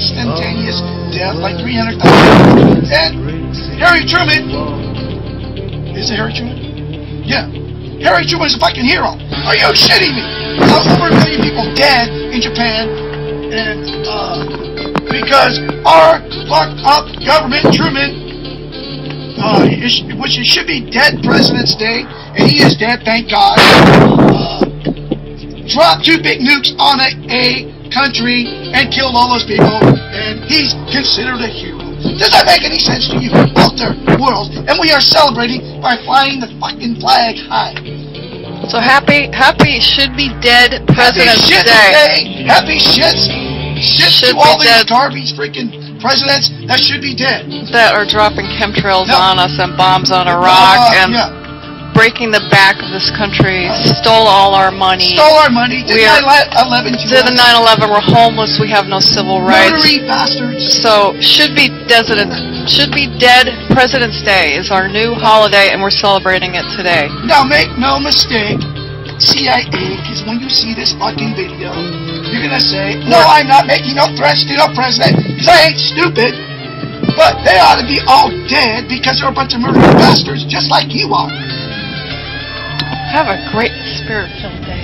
instantaneous death, like 300,000. And Harry Truman, is it Harry Truman? Yeah. Harry Truman is a fucking hero. Are you shitting me? Over 1 million people dead in Japan, and because our fucked up government, Truman, which it should be dead President's Day, and he is dead, thank God, dropped 2 big nukes on a country and killed all those people, and he's considered a hero. Does that make any sense to you out there, world? And we are celebrating by flying the fucking flag high. So happy should be dead President's Day. Happy shits to all these garbage freaking presidents that should be dead. That are dropping chemtrails on us and bombs on Iraq and breaking the back of this country, stole all our money. Did 9/11 to the 9/11, we're homeless, we have no civil rights. Murdery bastards. So should be dead President's Day is our new holiday, and we're celebrating it today. Now make no mistake, CIA, because when you see this fucking video, you're gonna say, no, I'm not making no threats to no president, because I ain't stupid. But they ought to be all dead because they're a bunch of murderous bastards, just like you are. Have a great spirit-filled day.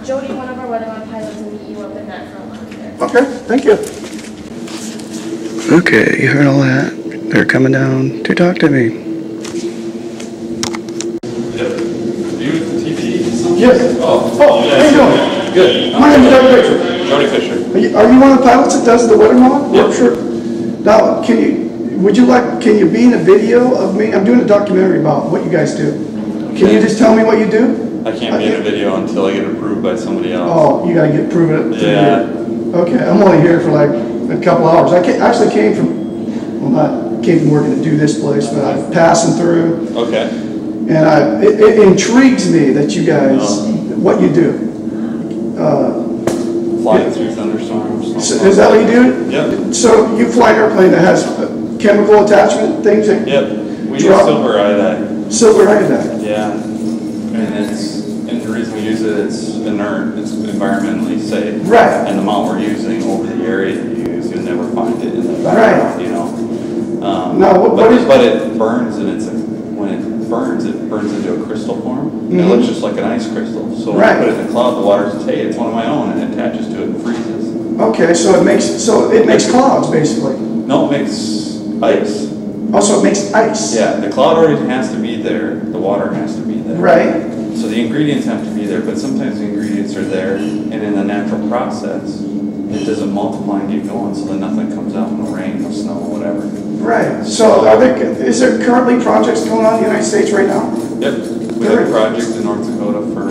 Jody, one of our weatherman pilots, will meet you up in that front lounge there. Okay, thank you. Okay, you heard all that. They're coming down to talk to me. Yep. You TPE? Yes. Oh, how you doing? Good. My name is Doug Fisher. Jody Fisher. Are you one of the pilots that does the weather mod? Yep. Sure. Now, can you be in a video of me? I'm doing a documentary about what you guys do. Can you just tell me what you do? I can't be in a video until I get approved by somebody else. Oh, you gotta get proven it. Yeah. Okay, I'm only here for like a couple hours. I actually came from working to do this place, but I'm passing through. Okay. And it intrigues me that you guys, what you do. Flying through thunderstorms. So is that what you do? Yep. So you fly an airplane that has chemical attachment things that Yep. We use drop silver iodide. silver iodide. Yeah. And the reason we use it, it's inert, it's environmentally safe. Right. And the amount we're using over the area you use, you'll never find it in the Right. background, you know. Now, but it burns, and when it burns into a crystal form. Mm-hmm. It looks just like an ice crystal. So when Right. I put it in the cloud, the water says, hey, it's one of my own, and it attaches to it and freezes. Okay, so it makes clouds basically. No, it makes ice. Also, it makes ice. Yeah, the cloud already has to be there. The water has to be there. Right. So the ingredients have to be there, but sometimes the ingredients are there, and in the natural process, it doesn't multiply and get going, so then nothing comes out, no rain, no snow, whatever. Right. So is there currently projects going on in the United States right now? Yep. We have a project in North Dakota for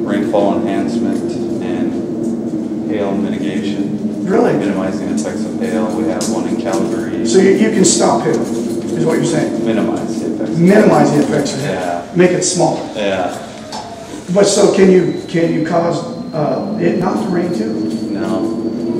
rainfall enhancement and hail mitigation. Really? Minimizing the effects of hail. We have one in Calgary. So you can stop hail, is what you're saying? Minimize the effects. Minimize the effects of hail. Yeah. Make it smaller. Yeah. But so can you cause it not to rain too? No.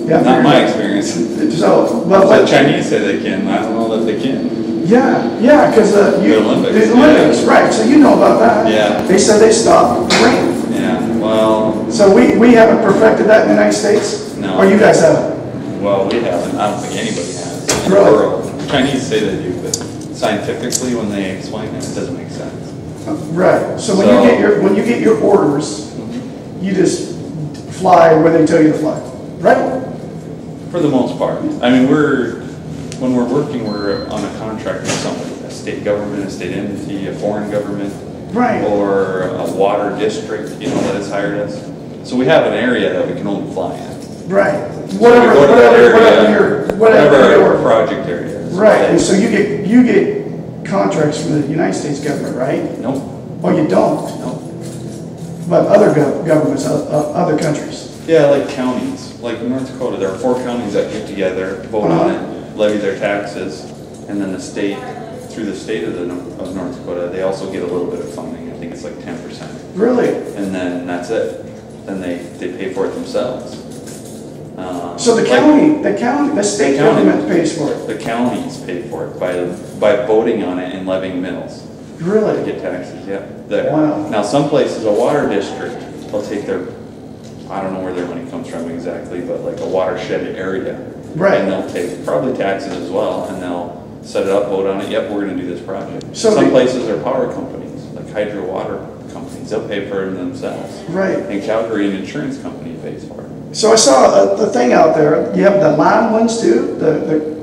Yeah, Not my experience. So, The Chinese say they can. I don't know that they can. Yeah, because the Olympics, right? So you know about that. Yeah. They said they stopped rain. Yeah. Well, So we haven't perfected that in the United States? No. Or you guys haven't? Well, we haven't. I don't think anybody has. In the Really? world. Chinese say they do, but scientifically, when they explain it, it doesn't make sense. Right. So when you get your orders, you just fly where they tell you to fly, right? For the most part. I mean, when we're working, we're on a contract with somebody, a state government, a state entity, a foreign government, Right. or a water district, you know, that has hired us. So we have an area that we can only fly in. Right. So we go to that area, Whatever our your project area is. right. And so you get contracts from the United States government, right? Nope. Oh, you don't. Nope. But other governments, other countries. Yeah, like counties. Like in North Dakota, there are 4 counties that get together, vote on it, levy their taxes, and then the state, through the state of North Dakota, they also get a little bit of funding. I think it's like 10%. Really? And then that's it. Then they pay for it themselves. So the state government pays for it. The counties pay for it by voting on it and levying mills. To Really? get taxes, yeah. There. Wow. Now, some places, a water district, they'll take their, I don't know where their money comes from exactly, but like a watershed area. Right. And they'll take probably taxes as well, and they'll set it up, vote on it, yep, we're gonna do this project. So Some places are power companies, like hydro water companies, they'll pay for it themselves. Right. In Calgary, an insurance company pays for it. So I saw the thing out there. You have the lime ones too.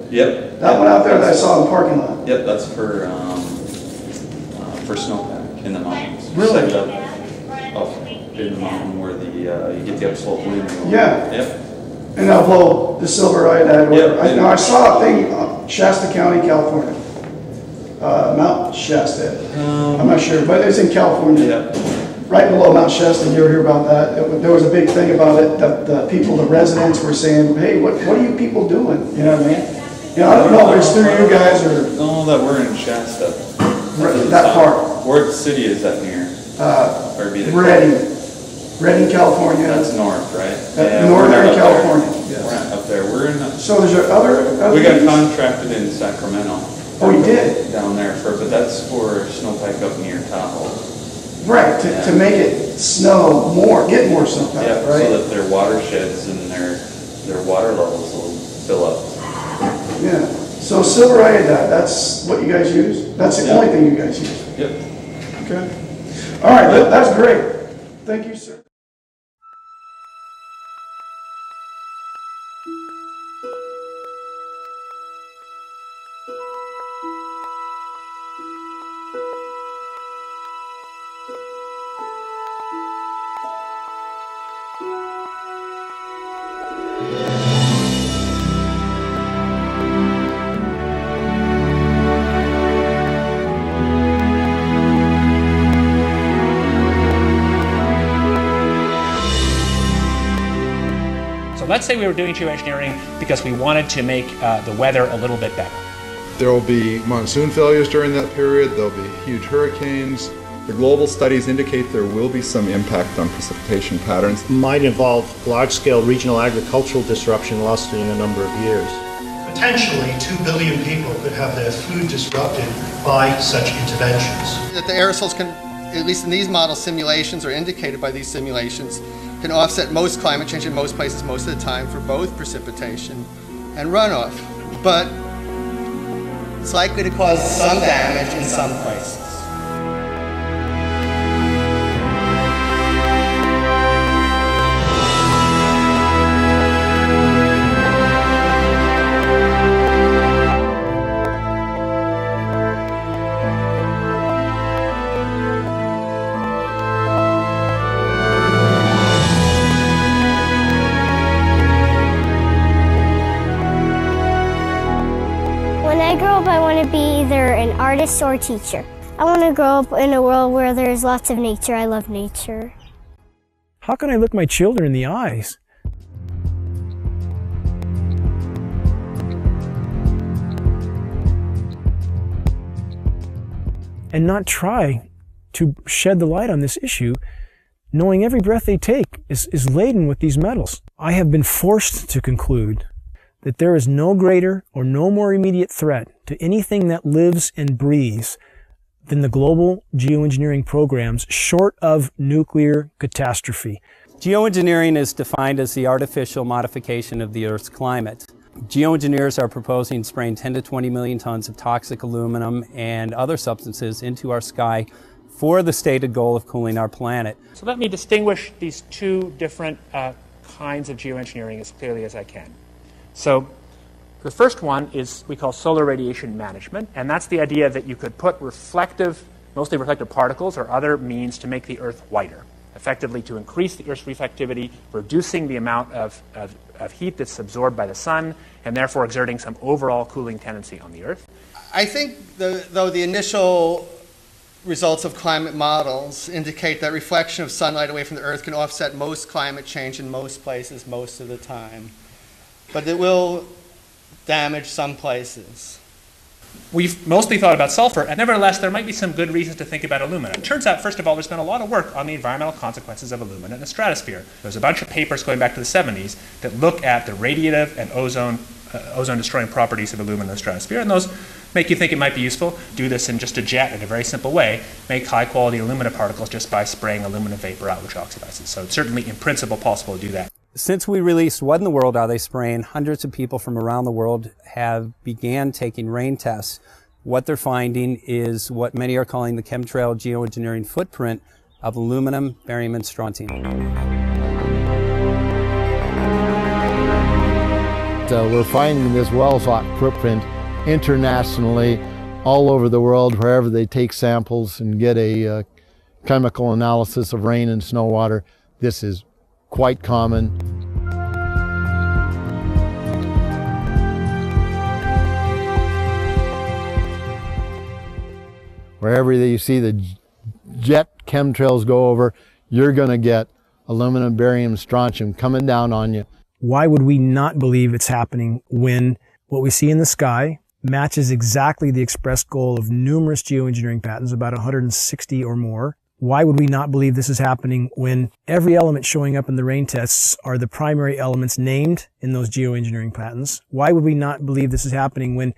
Yep. That one out there that I saw in the parking lot. Yep, that's for snowpack in the mountains. Really? Set it up in the mountain where you get the upslope wind. Yeah. Yep. And they'll blow the silver iodide. Yep. I saw a thing, Shasta County, California. Mount Shasta. I'm not sure, but it's in California. Yep. Right below Mount Shasta. You ever hear about that? There was a big thing about it. The people, the residents were saying, hey, what are you people doing? You know what I mean? You know, I don't know if it's through you guys or... No, that we're in Shasta. That part. Where the city is that near? Or be the Redding, California. That's north, right? Northern California. Yes. We're not up there. We're in. So there's other We got things? contracted in Sacramento. Oh, you did? Down there but that's for snowpack up near Tahoe. Right, to make it snow more, get more snowpack, Yeah, right? so that their watersheds and their water levels will fill up. Yeah. So silver iodide, that's what you guys use? That's the only thing you guys use? Yep. Okay. All right, that's great. Thank you, sir. Let's say we were doing geoengineering because we wanted to make the weather a little bit better. There will be monsoon failures during that period, there will be huge hurricanes. The global studies indicate there will be some impact on precipitation patterns. Might involve large-scale regional agricultural disruption lasting a number of years. Potentially 2 billion people could have their food disrupted by such interventions. That the aerosols can, at least in these model simulations or indicated by these simulations, can offset most climate change in most places most of the time for both precipitation and runoff. But it's likely to cause some damage in some places. When I grow up, I want to be either an artist or a teacher. I want to grow up in a world where there's lots of nature. I love nature. How can I look my children in the eyes and not try to shed the light on this issue, knowing every breath they take is laden with these metals? I have been forced to conclude that there is no greater or no more immediate threat to anything that lives and breathes than the global geoengineering programs short of nuclear catastrophe. Geoengineering is defined as the artificial modification of the Earth's climate. Geoengineers are proposing spraying 10 to 20 million tons of toxic aluminum and other substances into our sky for the stated goal of cooling our planet. So let me distinguish these two different kinds of geoengineering as clearly as I can. So the first one is we call solar radiation management, and that's the idea that you could put mostly reflective particles or other means to make the Earth whiter, effectively to increase the Earth's reflectivity, reducing the amount of heat that's absorbed by the sun, and therefore exerting some overall cooling tendency on the Earth. I think, though, the initial results of climate models indicate that reflection of sunlight away from the Earth can offset most climate change in most places most of the time. But it will damage some places. We've mostly thought about sulfur, and nevertheless, there might be some good reasons to think about alumina. It turns out, first of all, there's been a lot of work on the environmental consequences of alumina in the stratosphere. There's a bunch of papers going back to the 70s that look at the radiative and ozone-destroying properties of alumina in the stratosphere, and those make you think it might be useful. Do this in just a jet in a very simple way. Make high-quality alumina particles just by spraying aluminum vapor out, which oxidizes. So it's certainly, in principle, possible to do that. Since we released What in the World Are They Spraying, hundreds of people from around the world have began taking rain tests. What they're finding is what many are calling the chemtrail geoengineering footprint of aluminum, barium, and strontium. We're finding this well-sought footprint internationally, all over the world, wherever they take samples and get a chemical analysis of rain and snow water. This is quite common. Wherever you see the jet chemtrails go over, you're going to get aluminum, barium, strontium coming down on you. Why would we not believe it's happening when what we see in the sky matches exactly the expressed goal of numerous geoengineering patents, about 160 or more? Why would we not believe this is happening when every element showing up in the rain tests are the primary elements named in those geoengineering patents? Why would we not believe this is happening when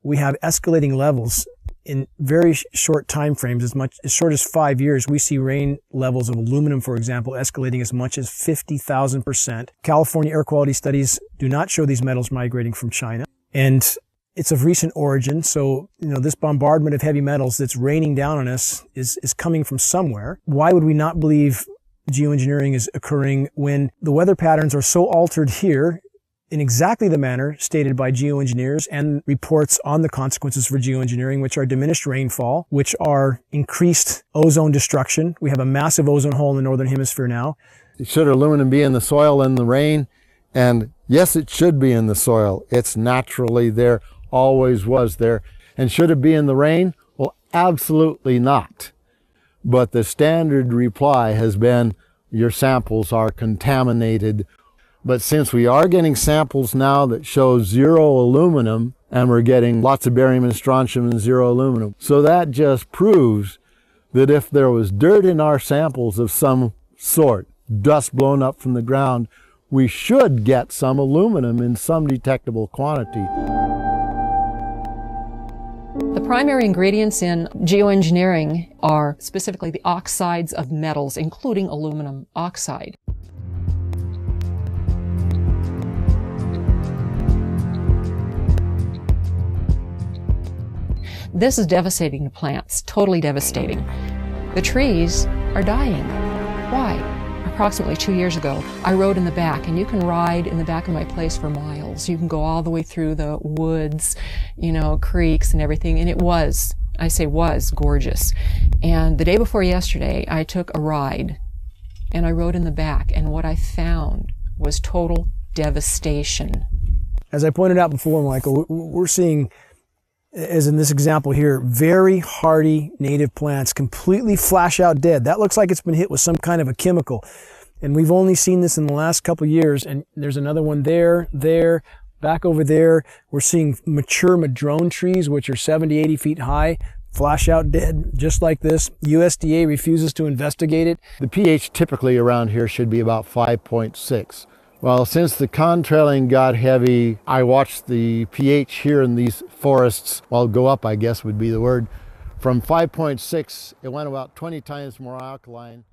we have escalating levels in very short time frames, as short as 5 years? We see rain levels of aluminum, for example, escalating as much as 50,000%. California air quality studies do not show these metals migrating from China, and it's of recent origin. So, this bombardment of heavy metals that's raining down on us is coming from somewhere. Why would we not believe geoengineering is occurring when the weather patterns are so altered here in exactly the manner stated by geoengineers and reports on the consequences for geoengineering, which are diminished rainfall, which are increased ozone destruction? We have a massive ozone hole in the northern hemisphere now. Should aluminum be in the soil in the rain? And yes, it should be in the soil. It's naturally there, always was there. And should it be in the rain? Well, absolutely not. But the standard reply has been, your samples are contaminated. But since we are getting samples now that show zero aluminum, and we're getting lots of barium and strontium and zero aluminum, so that just proves that if there was dirt in our samples of some sort, dust blown up from the ground, we should get some aluminum in some detectable quantity. The primary ingredients in geoengineering are specifically the oxides of metals, including aluminum oxide. This is devastating to plants, totally devastating. The trees are dying. Why? Approximately 2 years ago, I rode in the back, and you can ride in the back of my place for miles. You can go all the way through the woods, creeks and everything, and it was, I say was, gorgeous. And the day before yesterday, I took a ride, and I rode in the back, and what I found was total devastation. As I pointed out before, Michael, we're seeing, as in this example here, very hardy native plants completely flash out dead. That looks like it's been hit with some kind of a chemical. And we've only seen this in the last couple of years. And there's another one there, back over there. We're seeing mature madrone trees, which are 70, 80 feet high, flash out dead, just like this. USDA refuses to investigate it. The pH typically around here should be about 5.6. Well, since the contrailing got heavy, I watched the pH here in these forests, well, go up, I guess would be the word, From 5.6, it went about 20 times more alkaline.